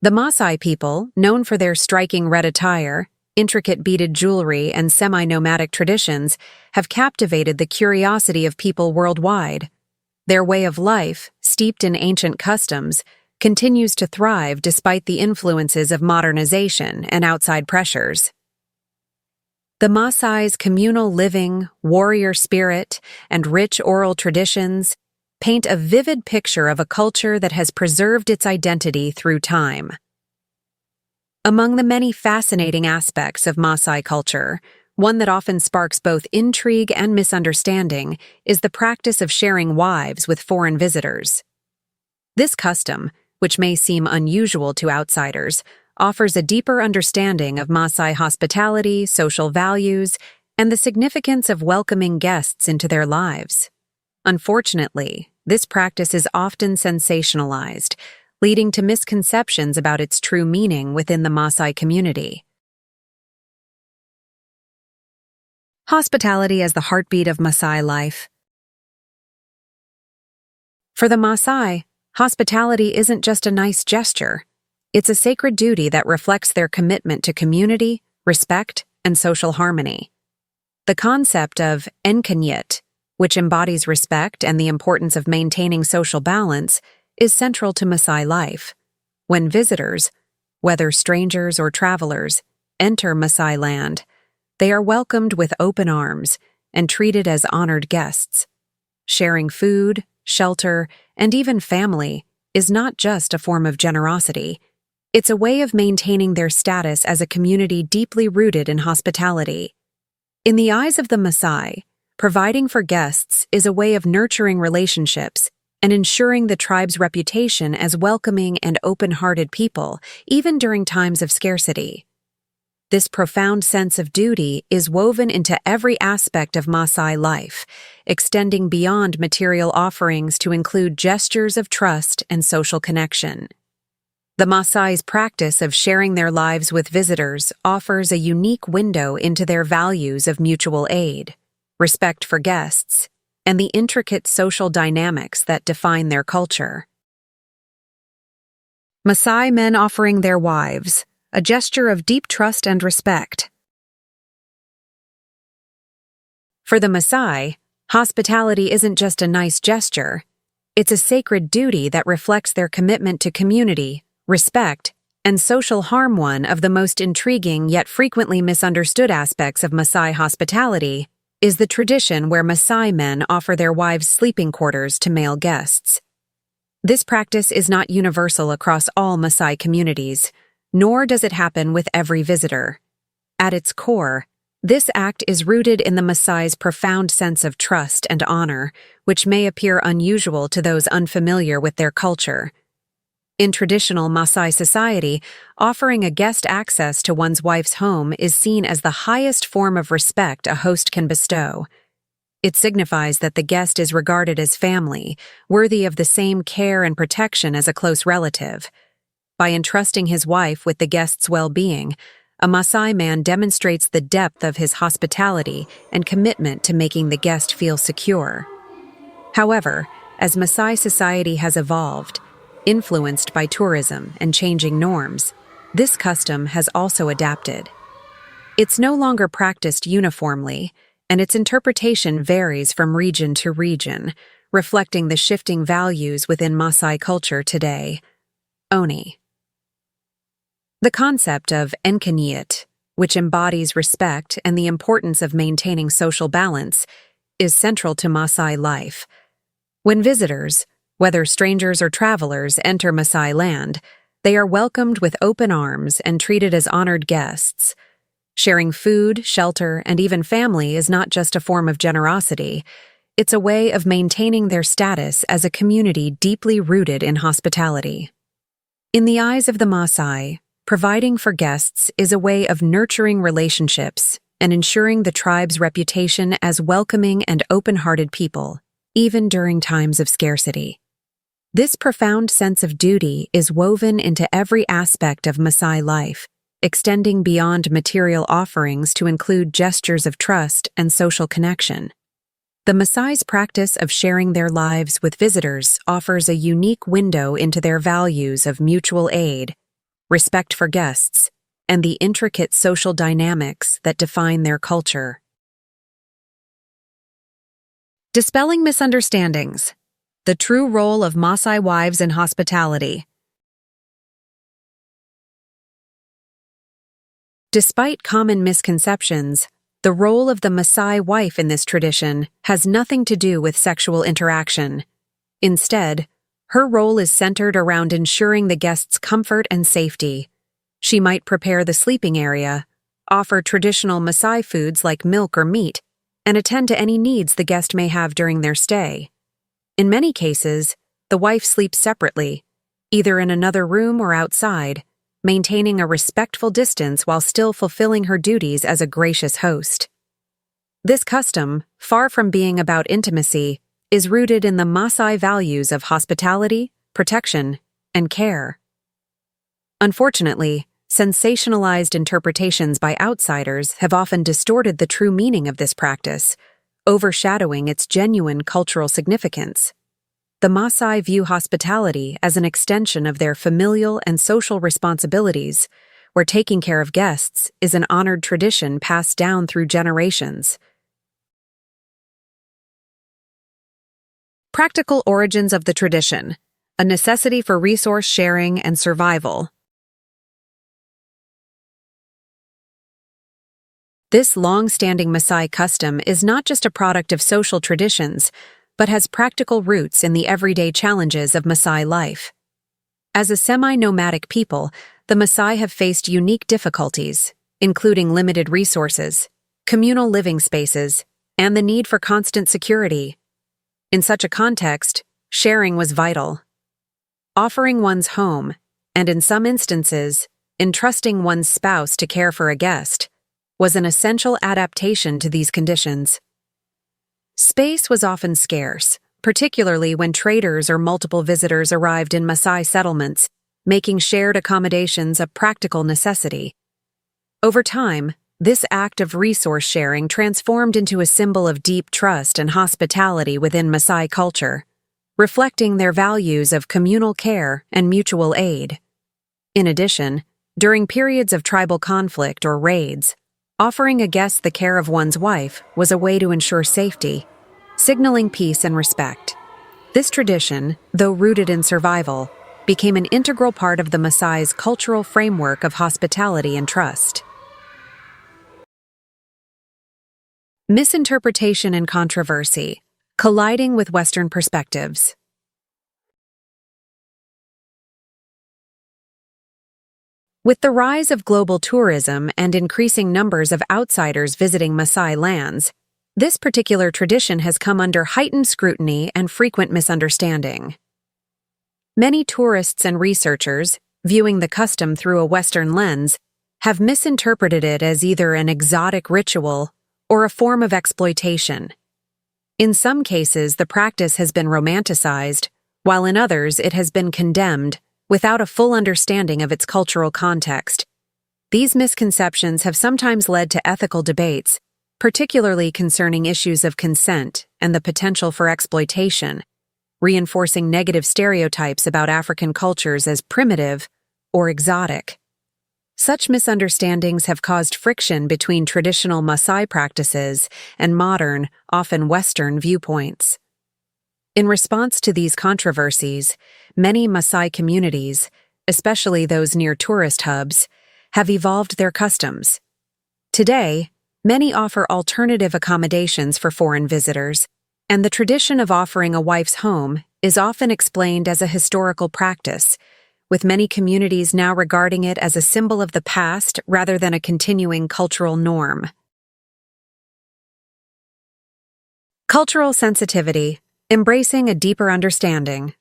The Maasai people, known for their striking red attire, intricate beaded jewelry, and semi-nomadic traditions, have captivated the curiosity of people worldwide. Their way of life, steeped in ancient customs, continues to thrive despite the influences of modernization and outside pressures. The Maasai's communal living, warrior spirit, and rich oral traditions paint a vivid picture of a culture that has preserved its identity through time. Among the many fascinating aspects of Maasai culture, one that often sparks both intrigue and misunderstanding is the practice of sharing wives with foreign visitors. This custom, which may seem unusual to outsiders, offers a deeper understanding of Maasai hospitality, social values, and the significance of welcoming guests into their lives. Unfortunately, this practice is often sensationalized, leading to misconceptions about its true meaning within the Maasai community. Hospitality as the heartbeat of Maasai life. For the Maasai, hospitality isn't just a nice gesture. It's a sacred duty that reflects their commitment to community, respect, and social harmony. The concept of enkanyit, which embodies respect and the importance of maintaining social balance, is central to Maasai life. When visitors, whether strangers or travelers, enter Maasai land, they are welcomed with open arms and treated as honored guests. Sharing food, shelter, and even family is not just a form of generosity. It's a way of maintaining their status as a community deeply rooted in hospitality. In the eyes of the Maasai, providing for guests is a way of nurturing relationships and ensuring the tribe's reputation as welcoming and open-hearted people, even during times of scarcity. This profound sense of duty is woven into every aspect of Maasai life, extending beyond material offerings to include gestures of trust and social connection. The Maasai's practice of sharing their lives with visitors offers a unique window into their values of mutual aid, respect for guests, and the intricate social dynamics that define their culture. Maasai men offering their wives, a gesture of deep trust and respect. For the Maasai, hospitality isn't just a nice gesture. It's a sacred duty that reflects their commitment to community, respect, and social harm. One of the most intriguing yet frequently misunderstood aspects of Maasai hospitality is the tradition where Maasai men offer their wives sleeping quarters to male guests. This practice is not universal across all Maasai communities, nor does it happen with every visitor. At its core, this act is rooted in the Maasai's profound sense of trust and honor, which may appear unusual to those unfamiliar with their culture. In traditional Maasai society, offering a guest access to one's wife's home is seen as the highest form of respect a host can bestow. It signifies that the guest is regarded as family, worthy of the same care and protection as a close relative. By entrusting his wife with the guest's well-being, a Maasai man demonstrates the depth of his hospitality and commitment to making the guest feel secure. However, as Maasai society has evolved, influenced by tourism and changing norms, this custom has also adapted. It's no longer practiced uniformly, and its interpretation varies from region to region, reflecting the shifting values within Maasai culture today. Oni. The concept of enkanyit, which embodies respect and the importance of maintaining social balance, is central to Maasai life. When visitors, whether strangers or travelers, enter Maasai land, they are welcomed with open arms and treated as honored guests. Sharing food, shelter, and even family is not just a form of generosity. It's a way of maintaining their status as a community deeply rooted in hospitality. In the eyes of the Maasai, providing for guests is a way of nurturing relationships and ensuring the tribe's reputation as welcoming and open-hearted people, even during times of scarcity. This profound sense of duty is woven into every aspect of Maasai life, extending beyond material offerings to include gestures of trust and social connection. The Maasai's practice of sharing their lives with visitors offers a unique window into their values of mutual aid, respect for guests, and the intricate social dynamics that define their culture. Dispelling misunderstandings. The true role of Maasai wives in hospitality. Despite common misconceptions, the role of the Maasai wife in this tradition has nothing to do with sexual interaction. Instead, her role is centered around ensuring the guest's comfort and safety. She might prepare the sleeping area, offer traditional Maasai foods like milk or meat, and attend to any needs the guest may have during their stay. In many cases, the wife sleeps separately, either in another room or outside, maintaining a respectful distance while still fulfilling her duties as a gracious host. This custom, far from being about intimacy, is rooted in the Maasai values of hospitality, protection, and care. Unfortunately, sensationalized interpretations by outsiders have often distorted the true meaning of this practice, overshadowing its genuine cultural significance. The Maasai view hospitality as an extension of their familial and social responsibilities, where taking care of guests is an honored tradition passed down through generations. Practical origins of the tradition, a necessity for resource sharing and survival. This long-standing Maasai custom is not just a product of social traditions, but has practical roots in the everyday challenges of Maasai life. As a semi-nomadic people, the Maasai have faced unique difficulties, including limited resources, communal living spaces, and the need for constant security. In such a context, sharing was vital. Offering one's home, and in some instances, entrusting one's spouse to care for a guest, was an essential adaptation to these conditions. Space was often scarce, particularly when traders or multiple visitors arrived in Maasai settlements, making shared accommodations a practical necessity. Over time, this act of resource sharing transformed into a symbol of deep trust and hospitality within Maasai culture, reflecting their values of communal care and mutual aid. In addition, during periods of tribal conflict or raids, offering a guest the care of one's wife was a way to ensure safety, signaling peace and respect. This tradition, though rooted in survival, became an integral part of the Maasai's cultural framework of hospitality and trust. Misinterpretation and controversy, colliding with Western perspectives. With the rise of global tourism and increasing numbers of outsiders visiting Maasai lands, this particular tradition has come under heightened scrutiny and frequent misunderstanding. Many tourists and researchers, viewing the custom through a Western lens, have misinterpreted it as either an exotic ritual or a form of exploitation. In some cases, the practice has been romanticized, while in others it has been condemned without a full understanding of its cultural context. These misconceptions have sometimes led to ethical debates, particularly concerning issues of consent and the potential for exploitation, reinforcing negative stereotypes about African cultures as primitive or exotic. Such misunderstandings have caused friction between traditional Maasai practices and modern, often Western viewpoints. In response to these controversies, many Maasai communities, especially those near tourist hubs, have evolved their customs. Today, many offer alternative accommodations for foreign visitors, and the tradition of offering a wife's home is often explained as a historical practice, with many communities now regarding it as a symbol of the past rather than a continuing cultural norm. Cultural sensitivity, embracing a deeper understanding.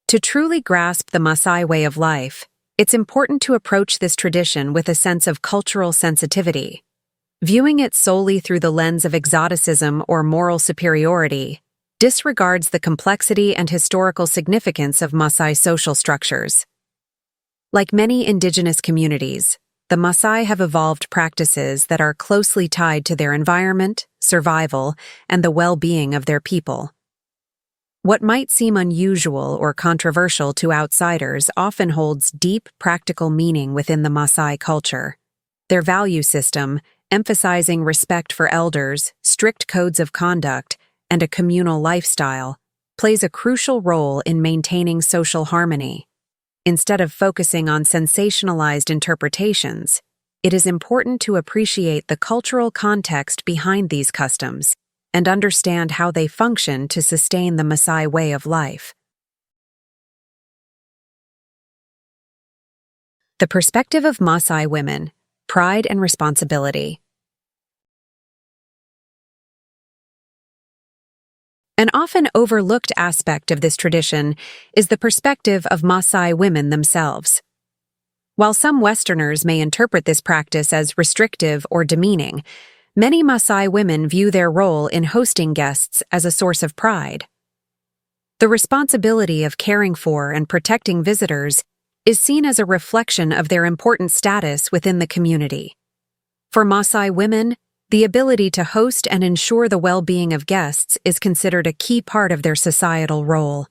To truly grasp the Maasai way of life, it's important to approach this tradition with a sense of cultural sensitivity. Viewing it solely through the lens of exoticism or moral superiority disregards the complexity and historical significance of Maasai social structures. Like many indigenous communities, the Maasai have evolved practices that are closely tied to their environment, survival, and the well-being of their people. What might seem unusual or controversial to outsiders often holds deep practical meaning within the Maasai culture. Their value system, emphasizing respect for elders, strict codes of conduct, and a communal lifestyle, plays a crucial role in maintaining social harmony. Instead of focusing on sensationalized interpretations, it is important to appreciate the cultural context behind these customs and understand how they function to sustain the Maasai way of life. The perspective of Maasai women, pride and responsibility. An often overlooked aspect of this tradition is the perspective of Maasai women themselves. While some Westerners may interpret this practice as restrictive or demeaning, many Maasai women view their role in hosting guests as a source of pride. The responsibility of caring for and protecting visitors is seen as a reflection of their important status within the community. For Maasai women, the ability to host and ensure the well-being of guests is considered a key part of their societal role.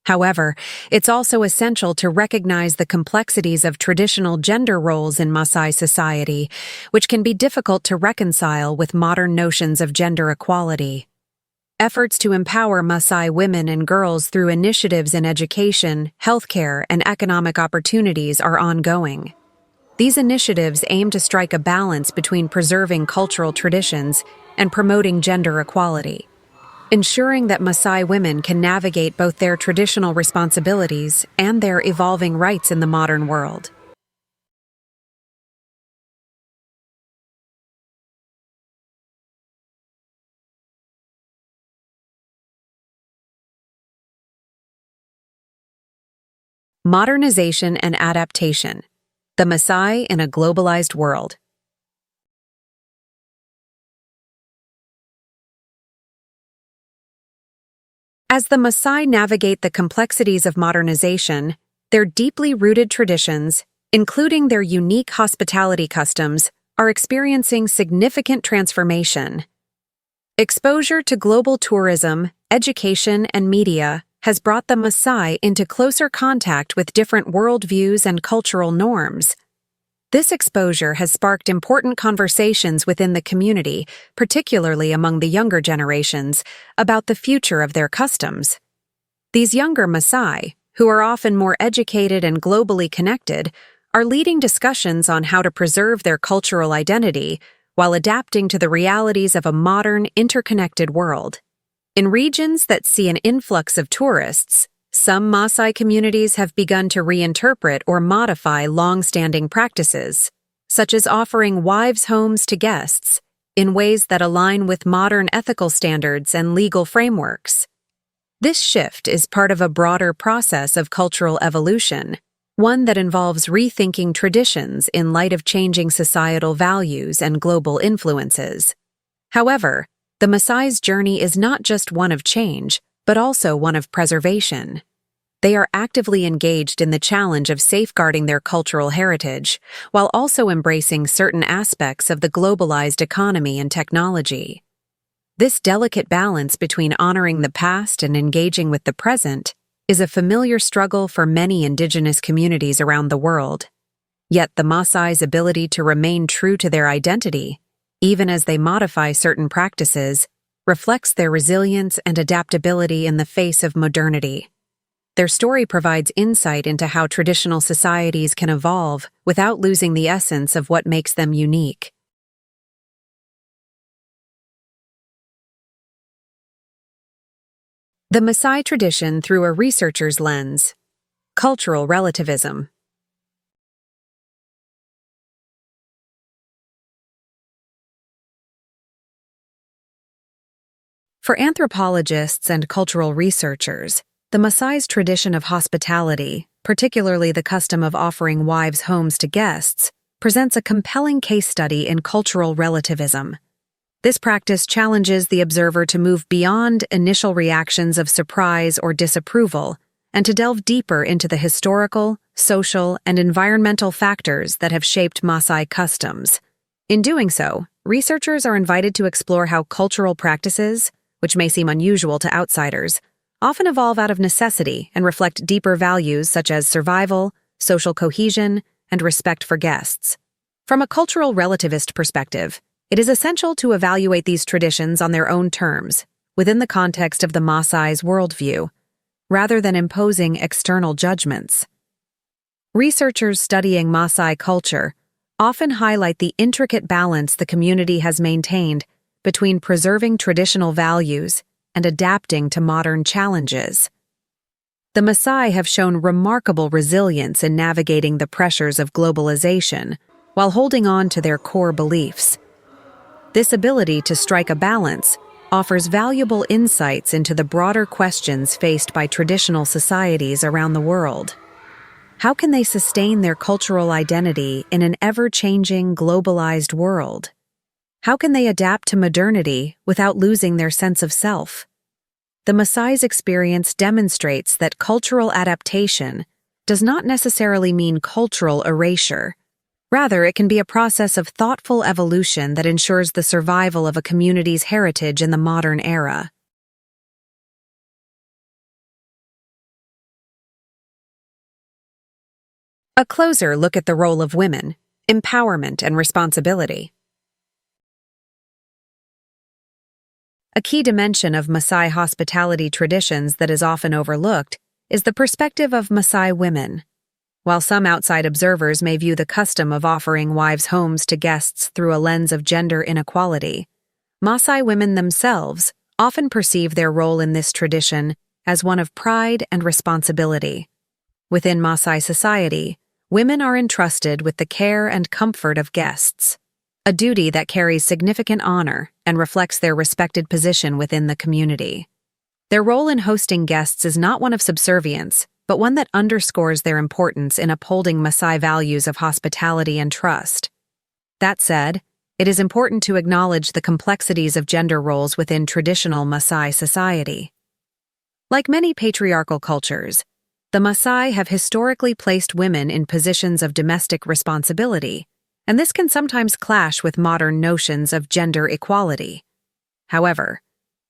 However, it's also essential to recognize the complexities of traditional gender roles in Maasai society, which can be difficult to reconcile with modern notions of gender equality. Efforts to empower Maasai women and girls through initiatives in education, healthcare, and economic opportunities are ongoing. These initiatives aim to strike a balance between preserving cultural traditions and promoting gender equality, ensuring that Maasai women can navigate both their traditional responsibilities and their evolving rights in the modern world. Modernization and Adaptation. The Maasai in a Globalized World. As the Maasai navigate the complexities of modernization, their deeply rooted traditions, including their unique hospitality customs, are experiencing significant transformation. Exposure to global tourism, education, and media has brought the Maasai into closer contact with different worldviews and cultural norms. This exposure has sparked important conversations within the community, particularly among the younger generations, about the future of their customs. These younger Maasai, who are often more educated and globally connected, are leading discussions on how to preserve their cultural identity while adapting to the realities of a modern, interconnected world. In regions that see an influx of tourists, some Maasai communities have begun to reinterpret or modify long-standing practices, such as offering wives' homes to guests, in ways that align with modern ethical standards and legal frameworks. This shift is part of a broader process of cultural evolution, one that involves rethinking traditions in light of changing societal values and global influences. However, the Maasai's journey is not just one of change, but also one of preservation. They are actively engaged in the challenge of safeguarding their cultural heritage, while also embracing certain aspects of the globalized economy and technology. This delicate balance between honoring the past and engaging with the present is a familiar struggle for many indigenous communities around the world. Yet the Maasai's ability to remain true to their identity, even as they modify certain practices, reflects their resilience and adaptability in the face of modernity. Their story provides insight into how traditional societies can evolve without losing the essence of what makes them unique. The Maasai tradition through a researcher's lens. Cultural relativism. For anthropologists and cultural researchers, the Maasai's tradition of hospitality, particularly the custom of offering wives' homes to guests, presents a compelling case study in cultural relativism. This practice challenges the observer to move beyond initial reactions of surprise or disapproval and to delve deeper into the historical, social, and environmental factors that have shaped Maasai customs. In doing so, researchers are invited to explore how cultural practices, which may seem unusual to outsiders, often evolve out of necessity and reflect deeper values such as survival, social cohesion, and respect for guests. From a cultural relativist perspective, it is essential to evaluate these traditions on their own terms, within the context of the Maasai's worldview, rather than imposing external judgments. Researchers studying Maasai culture often highlight the intricate balance the community has maintained between preserving traditional values and adapting to modern challenges. The Maasai have shown remarkable resilience in navigating the pressures of globalization while holding on to their core beliefs. This ability to strike a balance offers valuable insights into the broader questions faced by traditional societies around the world. How can they sustain their cultural identity in an ever-changing, globalized world? How can they adapt to modernity without losing their sense of self? The Maasai's experience demonstrates that cultural adaptation does not necessarily mean cultural erasure. Rather, it can be a process of thoughtful evolution that ensures the survival of a community's heritage in the modern era. A closer look at the role of women, empowerment, and responsibility. A key dimension of Maasai hospitality traditions that is often overlooked is the perspective of Maasai women. While some outside observers may view the custom of offering wives' homes to guests through a lens of gender inequality, Maasai women themselves often perceive their role in this tradition as one of pride and responsibility. Within Maasai society, women are entrusted with the care and comfort of guests, a duty that carries significant honor and reflects their respected position within the community. Their role in hosting guests is not one of subservience, but one that underscores their importance in upholding Maasai values of hospitality and trust. That said, it is important to acknowledge the complexities of gender roles within traditional Maasai society. Like many patriarchal cultures, the Maasai have historically placed women in positions of domestic responsibility, and this can sometimes clash with modern notions of gender equality. However,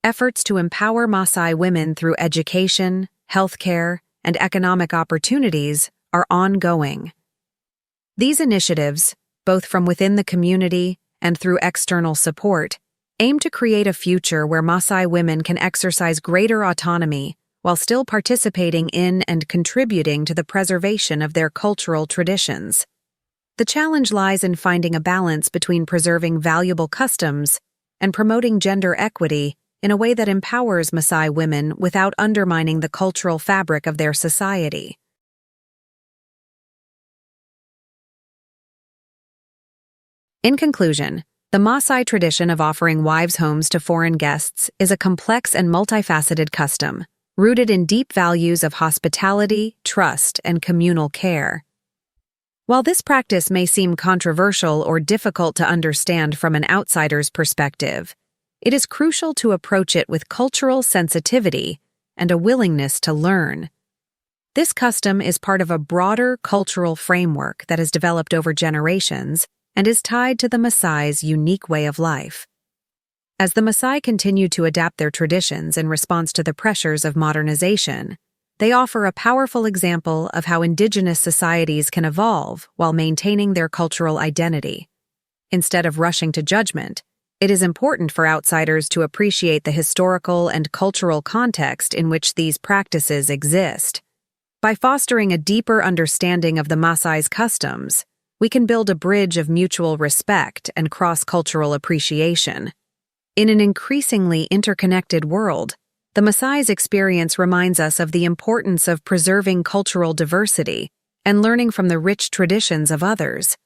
efforts to empower Maasai women through education, healthcare, and economic opportunities are ongoing. These initiatives, both from within the community and through external support, aim to create a future where Maasai women can exercise greater autonomy while still participating in and contributing to the preservation of their cultural traditions. The challenge lies in finding a balance between preserving valuable customs and promoting gender equity in a way that empowers Maasai women without undermining the cultural fabric of their society. In conclusion, the Maasai tradition of offering wives' homes to foreign guests is a complex and multifaceted custom, rooted in deep values of hospitality, trust, and communal care. While this practice may seem controversial or difficult to understand from an outsider's perspective, it is crucial to approach it with cultural sensitivity and a willingness to learn. This custom is part of a broader cultural framework that has developed over generations and is tied to the Maasai's unique way of life. As the Maasai continue to adapt their traditions in response to the pressures of modernization, they offer a powerful example of how indigenous societies can evolve while maintaining their cultural identity. Instead of rushing to judgment, it is important for outsiders to appreciate the historical and cultural context in which these practices exist. By fostering a deeper understanding of the Maasai's customs, we can build a bridge of mutual respect and cross-cultural appreciation. In an increasingly interconnected world, the Maasai's experience reminds us of the importance of preserving cultural diversity and learning from the rich traditions of others.